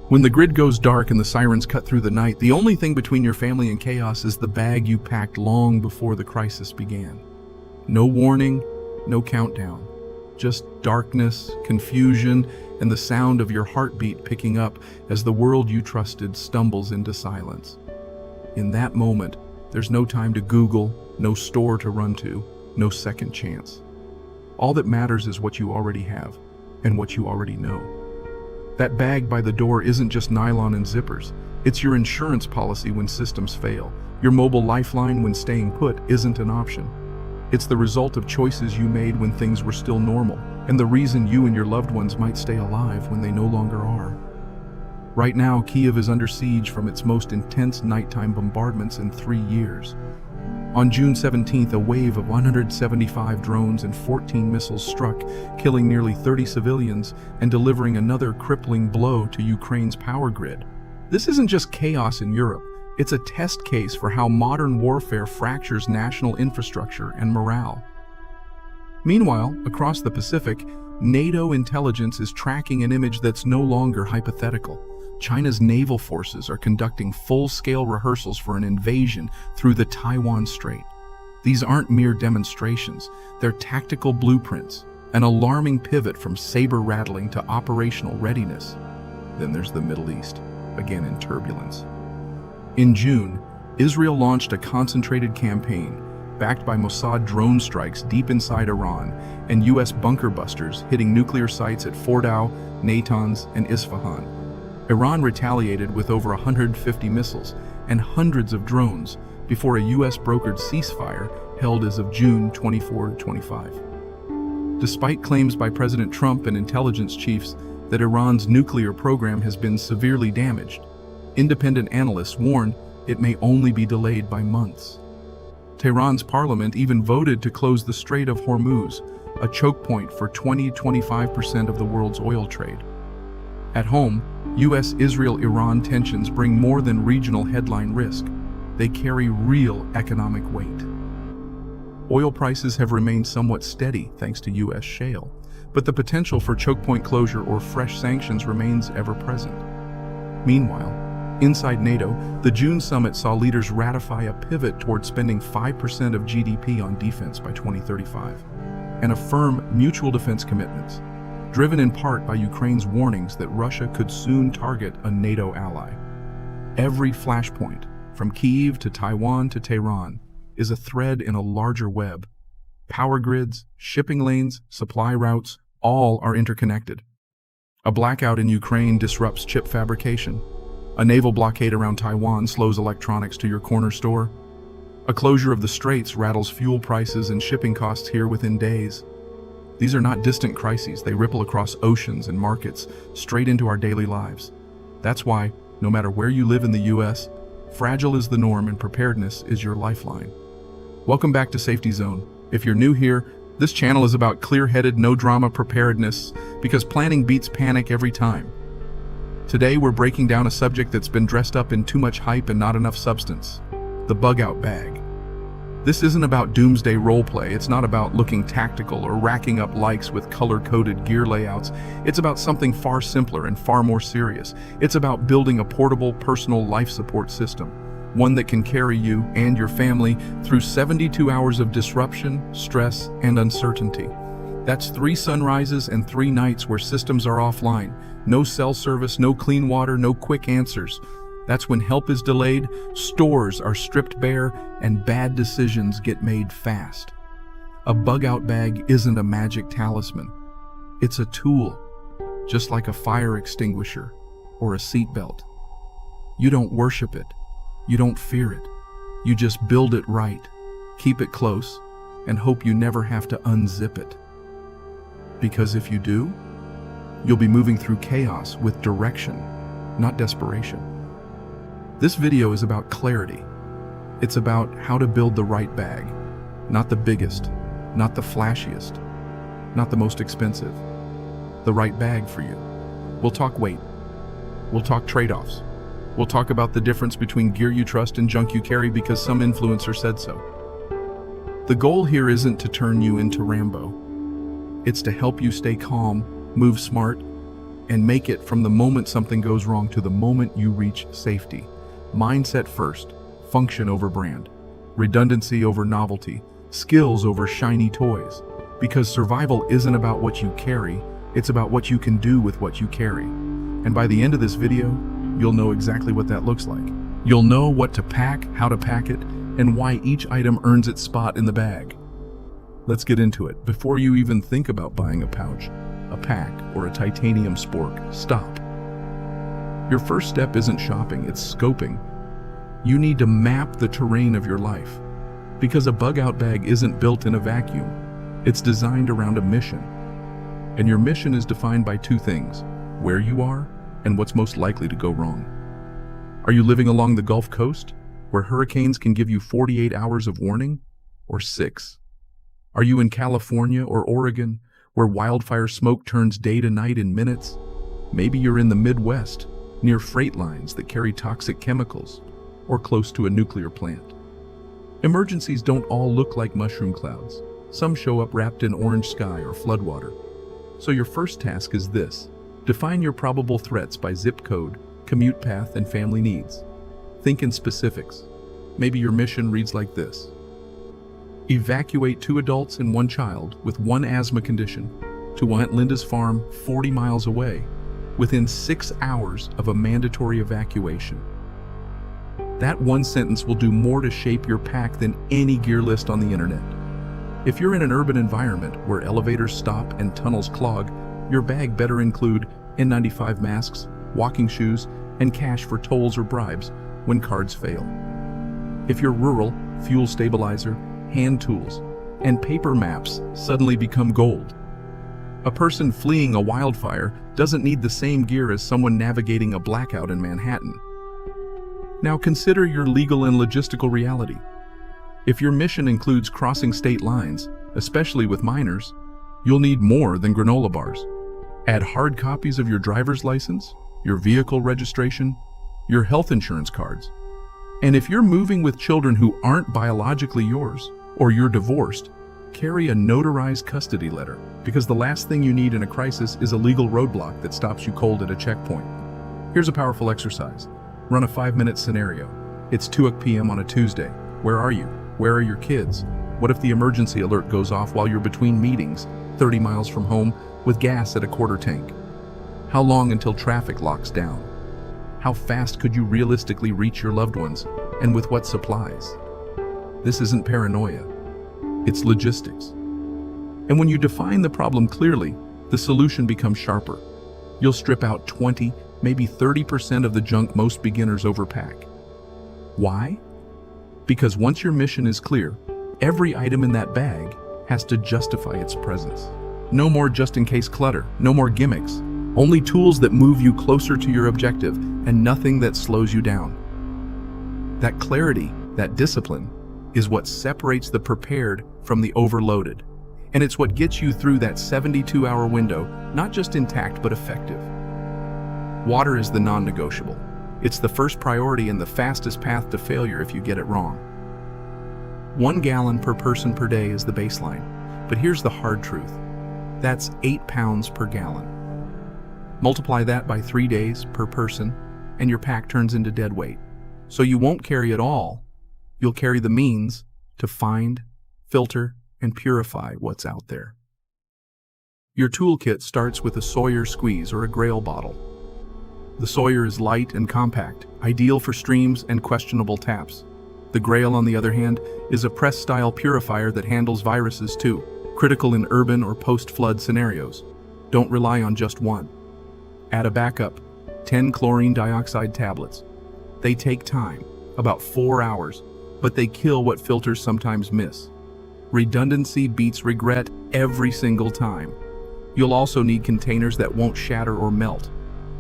When the grid goes dark and the sirens cut through the night, the only thing between your family and chaos is the bag you packed long before the crisis began. No warning, no countdown. Just darkness, confusion, and the sound of your heartbeat picking up as the world you trusted stumbles into silence. In that moment, there's no time to Google, no store to run to, no second chance. All that matters is what you already have and what you already know. That bag by the door isn't just nylon and zippers. It's your insurance policy when systems fail. Your mobile lifeline when staying put isn't an option. It's the result of choices you made when things were still normal, and the reason you and your loved ones might stay alive when they no longer are. Right now, Kyiv is under siege from its most intense nighttime bombardments in 3 years. On June 17th, a wave of 175 drones and 14 missiles struck, killing nearly 30 civilians and delivering another crippling blow to Ukraine's power grid. This isn't just chaos in Europe, it's a test case for how modern warfare fractures national infrastructure and morale. Meanwhile, across the Pacific, NATO intelligence is tracking an image that's no longer hypothetical. China's naval forces are conducting full-scale rehearsals for an invasion through the Taiwan Strait. These aren't mere demonstrations, they're tactical blueprints, an alarming pivot from saber-rattling to operational readiness. Then there's the Middle East, again in turbulence. In June, Israel launched a concentrated campaign, backed by Mossad drone strikes deep inside Iran and U.S. bunker busters hitting nuclear sites at Fordow, Natanz, and Isfahan. Iran retaliated with over 150 missiles and hundreds of drones before a U.S.-brokered ceasefire held as of June 24-25. Despite claims by President Trump and intelligence chiefs that Iran's nuclear program has been severely damaged, independent analysts warn it may only be delayed by months. Tehran's parliament even voted to close the Strait of Hormuz, a choke point for 20-25% of the world's oil trade. At home, U.S.-Israel-Iran tensions bring more than regional headline risk. They carry real economic weight. Oil prices have remained somewhat steady thanks to U.S. shale, but the potential for choke point closure or fresh sanctions remains ever present. Meanwhile, inside NATO, the June summit saw leaders ratify a pivot toward spending 5% of GDP on defense by 2035 and affirm mutual defense commitments, driven in part by Ukraine's warnings that Russia could soon target a NATO ally. Every flashpoint, from Kyiv to Taiwan to Tehran, is a thread in a larger web. Power grids, shipping lanes, supply routes, all are interconnected. A blackout in Ukraine disrupts chip fabrication. A naval blockade around Taiwan slows electronics to your corner store. A closure of the straits rattles fuel prices and shipping costs here within days. These are not distant crises, they ripple across oceans and markets, straight into our daily lives. That's why, no matter where you live in the US, fragile is the norm and preparedness is your lifeline. Welcome back to Safety Zone. If you're new here, this channel is about clear-headed, no-drama preparedness, because planning beats panic every time. Today we're breaking down a subject that's been dressed up in too much hype and not enough substance: the bug-out bag. This isn't about doomsday roleplay, it's not about looking tactical or racking up likes with color-coded gear layouts. It's about something far simpler and far more serious. It's about building a portable, personal life support system, one that can carry you and your family through 72 hours of disruption, stress, and uncertainty. That's 3 sunrises and 3 nights where systems are offline. No cell service, no clean water, no quick answers. That's when help is delayed, stores are stripped bare, and bad decisions get made fast. A bug-out bag isn't a magic talisman. It's a tool, just like a fire extinguisher or a seatbelt. You don't worship it. You don't fear it. You just build it right, keep it close, and hope you never have to unzip it. Because if you do, you'll be moving through chaos with direction, not desperation. This video is about clarity. It's about how to build the right bag, not the biggest, not the flashiest, not the most expensive. The right bag for you. We'll talk weight. We'll talk trade-offs. We'll talk about the difference between gear you trust and junk you carry because some influencer said so. The goal here isn't to turn you into Rambo. It's to help you stay calm, move smart, and make it from the moment something goes wrong to the moment you reach safety. Mindset first, function over brand, redundancy over novelty, skills over shiny toys. Because survival isn't about what you carry, it's about what you can do with what you carry. And by the end of this video, you'll know exactly what that looks like. You'll know what to pack, how to pack it, and why each item earns its spot in the bag. Let's get into it. Before you even think about buying a pouch, a pack, or a titanium spork, stop. Your first step isn't shopping, it's scoping. You need to map the terrain of your life. Because a bug-out bag isn't built in a vacuum. It's designed around a mission. And your mission is defined by two things: where you are and what's most likely to go wrong. Are you living along the Gulf Coast, where hurricanes can give you 48 hours of warning, or 6? Are you in California or Oregon, where wildfire smoke turns day to night in minutes? Maybe you're in the Midwest, near freight lines that carry toxic chemicals, or close to a nuclear plant. Emergencies don't all look like mushroom clouds. Some show up wrapped in orange sky or floodwater. So your first task is this: define your probable threats by zip code, commute path, and family needs. Think in specifics. Maybe your mission reads like this: evacuate 2 adults and 1 child with 1 asthma condition to Aunt Linda's farm 40 miles away within 6 hours of a mandatory evacuation. That one sentence will do more to shape your pack than any gear list on the internet. If you're in an urban environment where elevators stop and tunnels clog, your bag better include N95 masks, walking shoes, and cash for tolls or bribes when cards fail. If you're rural, fuel stabilizer, hand tools, and paper maps suddenly become gold. A person fleeing a wildfire doesn't need the same gear as someone navigating a blackout in Manhattan. Now consider your legal and logistical reality. If your mission includes crossing state lines, especially with minors, you'll need more than granola bars. Add hard copies of your driver's license, your vehicle registration, your health insurance cards. And if you're moving with children who aren't biologically yours, or you're divorced, carry a notarized custody letter, because the last thing you need in a crisis is a legal roadblock that stops you cold at a checkpoint. Here's a powerful exercise. Run a 5-minute scenario. It's 2 p.m. on a Tuesday. Where are you? Where are your kids? What if the emergency alert goes off while you're between meetings, 30 miles from home, with gas at a quarter tank? How long until traffic locks down? How fast could you realistically reach your loved ones, and with what supplies? This isn't paranoia. It's logistics. And when you define the problem clearly, the solution becomes sharper. You'll strip out 20, maybe 30% of the junk most beginners overpack. Why? Because once your mission is clear, every item in that bag has to justify its presence. No more just-in-case clutter, no more gimmicks, only tools that move you closer to your objective and nothing that slows you down. That clarity, that discipline, is what separates the prepared from the overloaded. And it's what gets you through that 72-hour window, not just intact but effective. Water is the non-negotiable. It's the first priority and the fastest path to failure if you get it wrong. 1 gallon per person per day is the baseline, but here's the hard truth. That's 8 pounds per gallon. Multiply that by 3 days per person, and your pack turns into dead weight. So you won't carry it all. You'll carry the means to find, filter, and purify what's out there. Your toolkit starts with a Sawyer squeeze or a Grail bottle. The Sawyer is light and compact, ideal for streams and questionable taps. The Grail, on the other hand, is a press-style purifier that handles viruses too, critical in urban or post-flood scenarios. Don't rely on just one. Add a backup, 10 chlorine dioxide tablets. They take time, about 4 hours, but they kill what filters sometimes miss. Redundancy beats regret every single time. You'll also need containers that won't shatter or melt.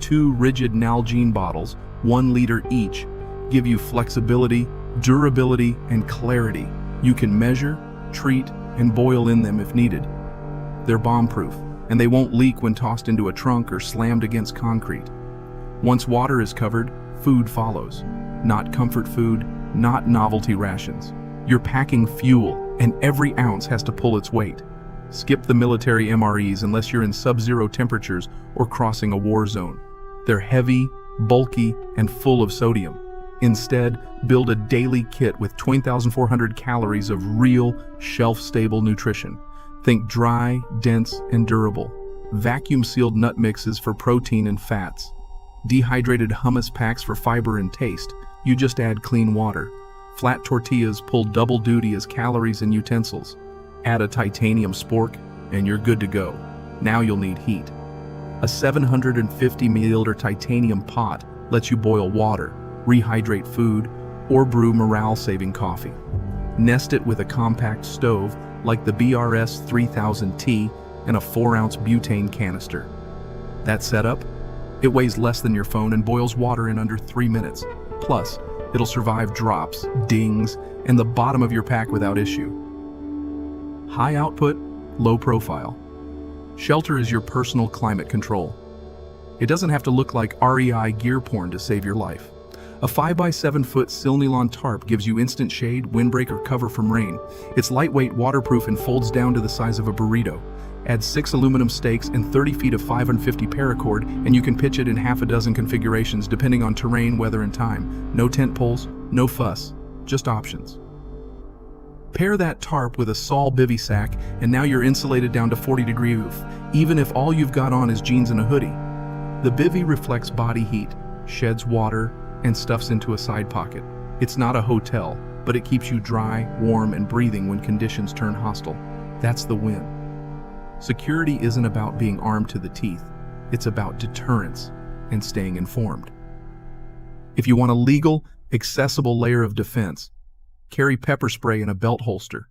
2 rigid Nalgene bottles, 1 liter each, give you flexibility, durability, and clarity. You can measure, treat, and boil in them if needed. They're bomb-proof, and they won't leak when tossed into a trunk or slammed against concrete. Once water is covered, food follows. Not comfort food, not novelty rations. You're packing fuel, and every ounce has to pull its weight. Skip the military MREs unless you're in sub-zero temperatures or crossing a war zone. They're heavy, bulky, and full of sodium. Instead, build a daily kit with 20,400 calories of real, shelf-stable nutrition. Think dry, dense, and durable. Vacuum-sealed nut mixes for protein and fats. Dehydrated hummus packs for fiber and taste. You just add clean water. Flat tortillas pull double duty as calories and utensils. Add a titanium spork, and you're good to go. Now you'll need heat. A 750 milliliter titanium pot lets you boil water, rehydrate food, or brew morale-saving coffee. Nest it with a compact stove like the BRS 3000T and a 4-ounce butane canister. That setup? It weighs less than your phone and boils water in under 3 minutes. Plus, it'll survive drops, dings, and the bottom of your pack without issue. High output, low profile. Shelter is your personal climate control. It doesn't have to look like REI gear porn to save your life. A 5x7-foot Silnylon tarp gives you instant shade, windbreak, or cover from rain. It's lightweight, waterproof, and folds down to the size of a burrito. Add 6 aluminum stakes and 30 feet of 550 paracord, and you can pitch it in half a dozen configurations depending on terrain, weather, and time. No tent poles, no fuss, just options. Pair that tarp with a Saul bivy sack, and now you're insulated down to 40-degree roof, even if all you've got on is jeans and a hoodie. The bivy reflects body heat, sheds water, and stuffs into a side pocket. It's not a hotel, but it keeps you dry, warm, and breathing when conditions turn hostile. That's the win. Security isn't about being armed to the teeth. It's about deterrence and staying informed. If you want a legal, accessible layer of defense, carry pepper spray in a belt holster.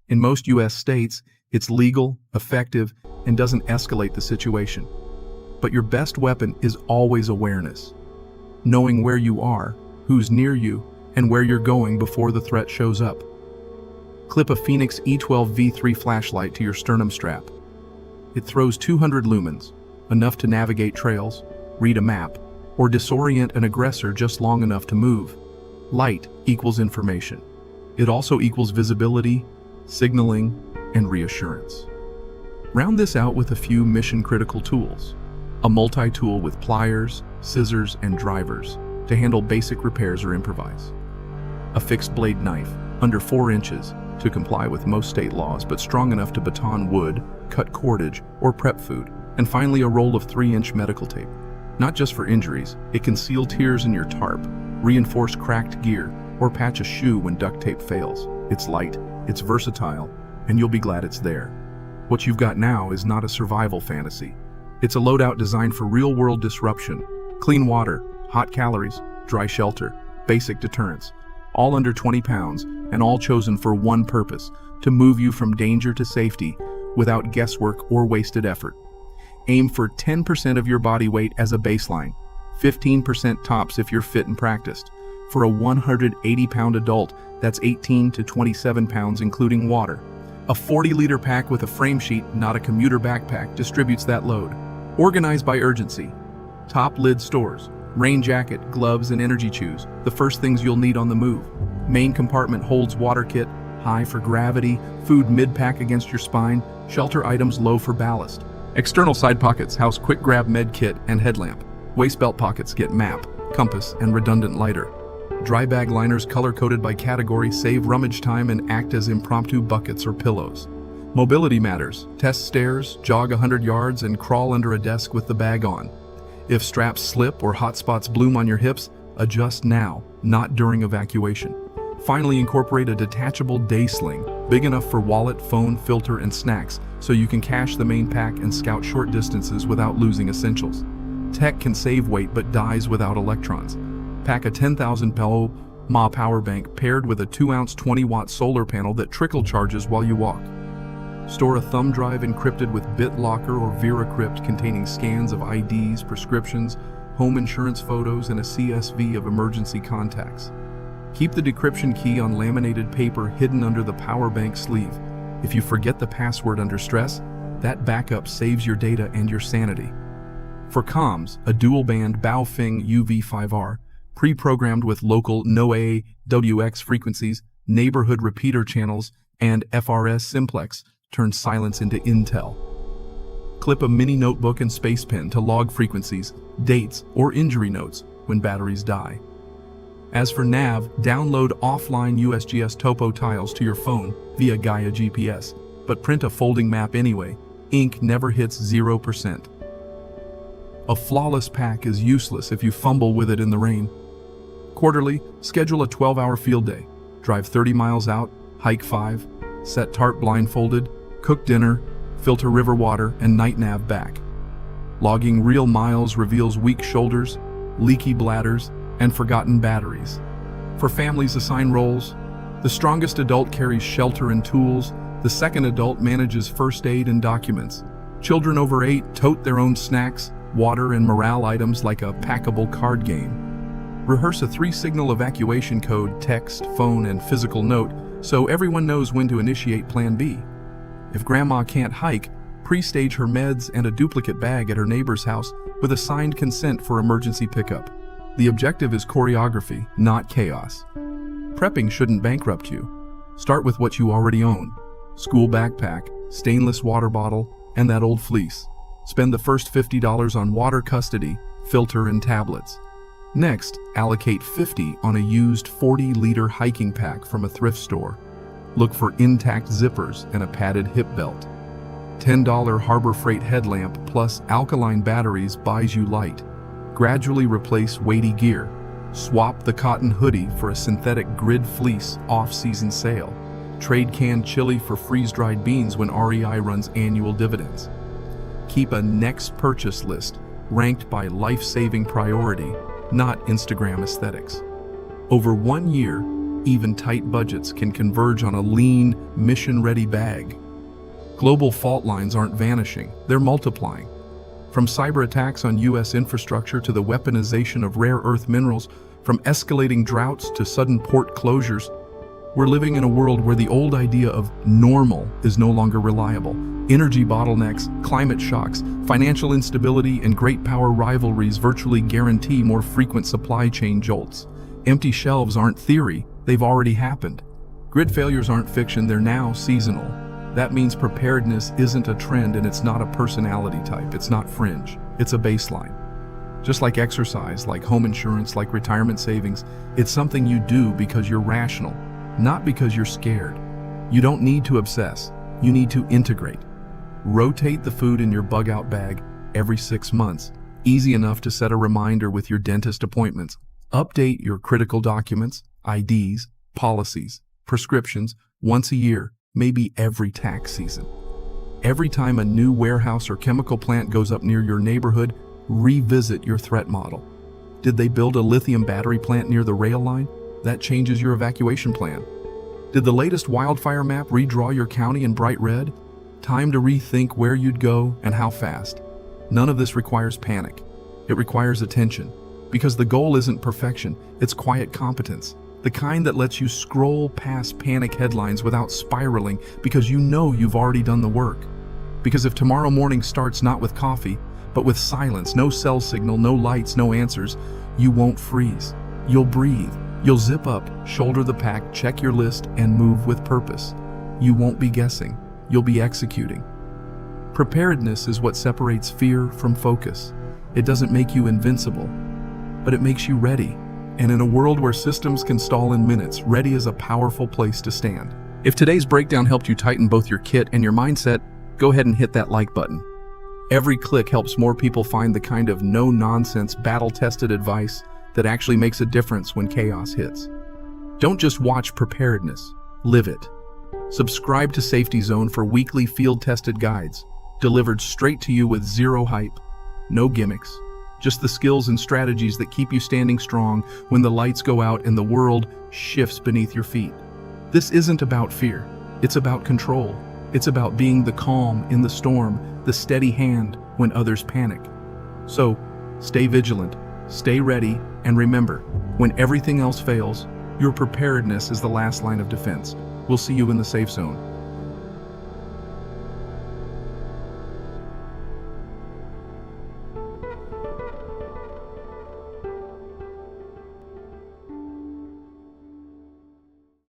In most U.S. states, it's legal, effective, and doesn't escalate the situation. But your best weapon is always awareness. Knowing where you are, who's near you, and where you're going before the threat shows up. Clip a Phoenix E12 V3 flashlight to your sternum strap. It throws 200 lumens, enough to navigate trails, read a map, or disorient an aggressor just long enough to move. Light equals information. It also equals visibility, signaling, and reassurance. Round this out with a few mission-critical tools. A multi-tool with pliers, scissors, and drivers to handle basic repairs or improvise. A fixed blade knife, under 4 inches, to comply with most state laws but strong enough to baton wood, cut cordage, or prep food. And finally, a roll of 3-inch medical tape. Not just for injuries, it can seal tears in your tarp, reinforce cracked gear, or patch a shoe when duct tape fails. It's light, it's versatile, and you'll be glad it's there. What you've got now is not a survival fantasy. It's a loadout designed for real-world disruption. Clean water, hot calories, dry shelter, basic deterrence. All under 20 pounds, and all chosen for one purpose, to move you from danger to safety without guesswork or wasted effort. Aim for 10% of your body weight as a baseline, 15% tops if you're fit and practiced. For a 180-pound adult, that's 18 to 27 pounds including water. A 40-liter pack with a frame sheet, not a commuter backpack, distributes that load. Organized by urgency. Top lid stores. Rain jacket, gloves, and energy chews, the first things you'll need on the move. Main compartment holds water kit, high for gravity, food mid-pack against your spine, shelter items low for ballast. External side pockets house quick grab med kit and headlamp. Waist belt pockets get map, compass, and redundant lighter. Dry bag liners color-coded by category save rummage time and act as impromptu buckets or pillows. Mobility matters. Test stairs, jog 100 yards, and crawl under a desk with the bag on. If straps slip or hot spots bloom on your hips, adjust now, not during evacuation. Finally, incorporate a detachable day sling, big enough for wallet, phone, filter, and snacks, so you can cache the main pack and scout short distances without losing essentials. Tech can save weight but dies without electrons. Pack a 10,000 mAh power bank paired with a 2-ounce 20-watt solar panel that trickle charges while you walk. Store a thumb drive encrypted with BitLocker or VeraCrypt containing scans of IDs, prescriptions, home insurance photos, and a CSV of emergency contacts. Keep the decryption key on laminated paper hidden under the power bank sleeve. If you forget the password under stress, that backup saves your data and your sanity. For comms, a dual-band Baofeng UV5R, pre-programmed with local NOAA WX frequencies, neighborhood repeater channels, and FRS simplex, turn silence into intel. Clip a mini notebook and space pen to log frequencies, dates, or injury notes when batteries die. As for nav, download offline USGS topo tiles to your phone via Gaia GPS, but print a folding map anyway. Ink never hits 0%. A flawless pack is useless if you fumble with it in the rain. Quarterly, schedule a 12-hour field day. Drive 30 miles out, hike 5, set tarp blindfolded, cook dinner, filter river water, and night nav back. Logging real miles reveals weak shoulders, leaky bladders, and forgotten batteries. For families, assign roles. The strongest adult carries shelter and tools. The second adult manages first aid and documents. Children over 8 tote their own snacks, water, and morale items like a packable card game. Rehearse a 3-signal evacuation code: text, phone, and physical note, so everyone knows when to initiate Plan B. If grandma can't hike, pre-stage her meds and a duplicate bag at her neighbor's house with a signed consent for emergency pickup. The objective is choreography, not chaos. Prepping shouldn't bankrupt you. Start with what you already own: school backpack, stainless water bottle, and that old fleece. Spend the first $50 on water custody, filter, and tablets. Next, allocate $50 on a used 40-liter hiking pack from a thrift store. Look for intact zippers and a padded hip belt. $10 Harbor Freight headlamp plus alkaline batteries buys you light. Gradually replace weighty gear. Swap the cotton hoodie for a synthetic grid fleece off-season sale. Trade canned chili for freeze-dried beans when REI runs annual dividends. Keep a next purchase list ranked by life-saving priority, not Instagram aesthetics. Over 1 year, even tight budgets can converge on a lean, mission-ready bag. Global fault lines aren't vanishing, they're multiplying. From cyber attacks on U.S. infrastructure to the weaponization of rare earth minerals, from escalating droughts to sudden port closures, we're living in a world where the old idea of normal is no longer reliable. Energy bottlenecks, climate shocks, financial instability, and great power rivalries virtually guarantee more frequent supply chain jolts. Empty shelves aren't theory, they've already happened. Grid failures aren't fiction, they're now seasonal. That means preparedness isn't a trend, and it's not a personality type. It's not fringe. It's a baseline. Just like exercise, like home insurance, like retirement savings, it's something you do because you're rational, not because you're scared. You don't need to obsess. You need to integrate. Rotate the food in your bug-out bag every 6 months. Easy enough to set a reminder with your dentist appointments. Update your critical documents, IDs, policies, prescriptions once a year. Maybe every tax season. Every time a new warehouse or chemical plant goes up near your neighborhood, revisit your threat model. Did they build a lithium battery plant near the rail line? That changes your evacuation plan. Did the latest wildfire map redraw your county in bright red? Time to rethink where you'd go and how fast. None of this requires panic. It requires attention. Because the goal isn't perfection, it's quiet competence. The kind that lets you scroll past panic headlines without spiraling because you know you've already done the work. Because if tomorrow morning starts not with coffee, but with silence, no cell signal, no lights, no answers, you won't freeze. You'll breathe. You'll zip up, shoulder the pack, check your list, and move with purpose. You won't be guessing. You'll be executing. Preparedness is what separates fear from focus. It doesn't make you invincible, but it makes you ready. And in a world where systems can stall in minutes, ready is a powerful place to stand. If today's breakdown helped you tighten both your kit and your mindset, go ahead and hit that like button. Every click helps more people find the kind of no-nonsense, battle-tested advice that actually makes a difference when chaos hits. Don't just watch preparedness, live it. Subscribe to Safety Zone for weekly field-tested guides, delivered straight to you with zero hype, no gimmicks. Just the skills and strategies that keep you standing strong when the lights go out and the world shifts beneath your feet. This isn't about fear. It's about control. It's about being the calm in the storm, the steady hand when others panic. So, stay vigilant, stay ready, and remember, when everything else fails, your preparedness is the last line of defense. We'll see you in the safe zone.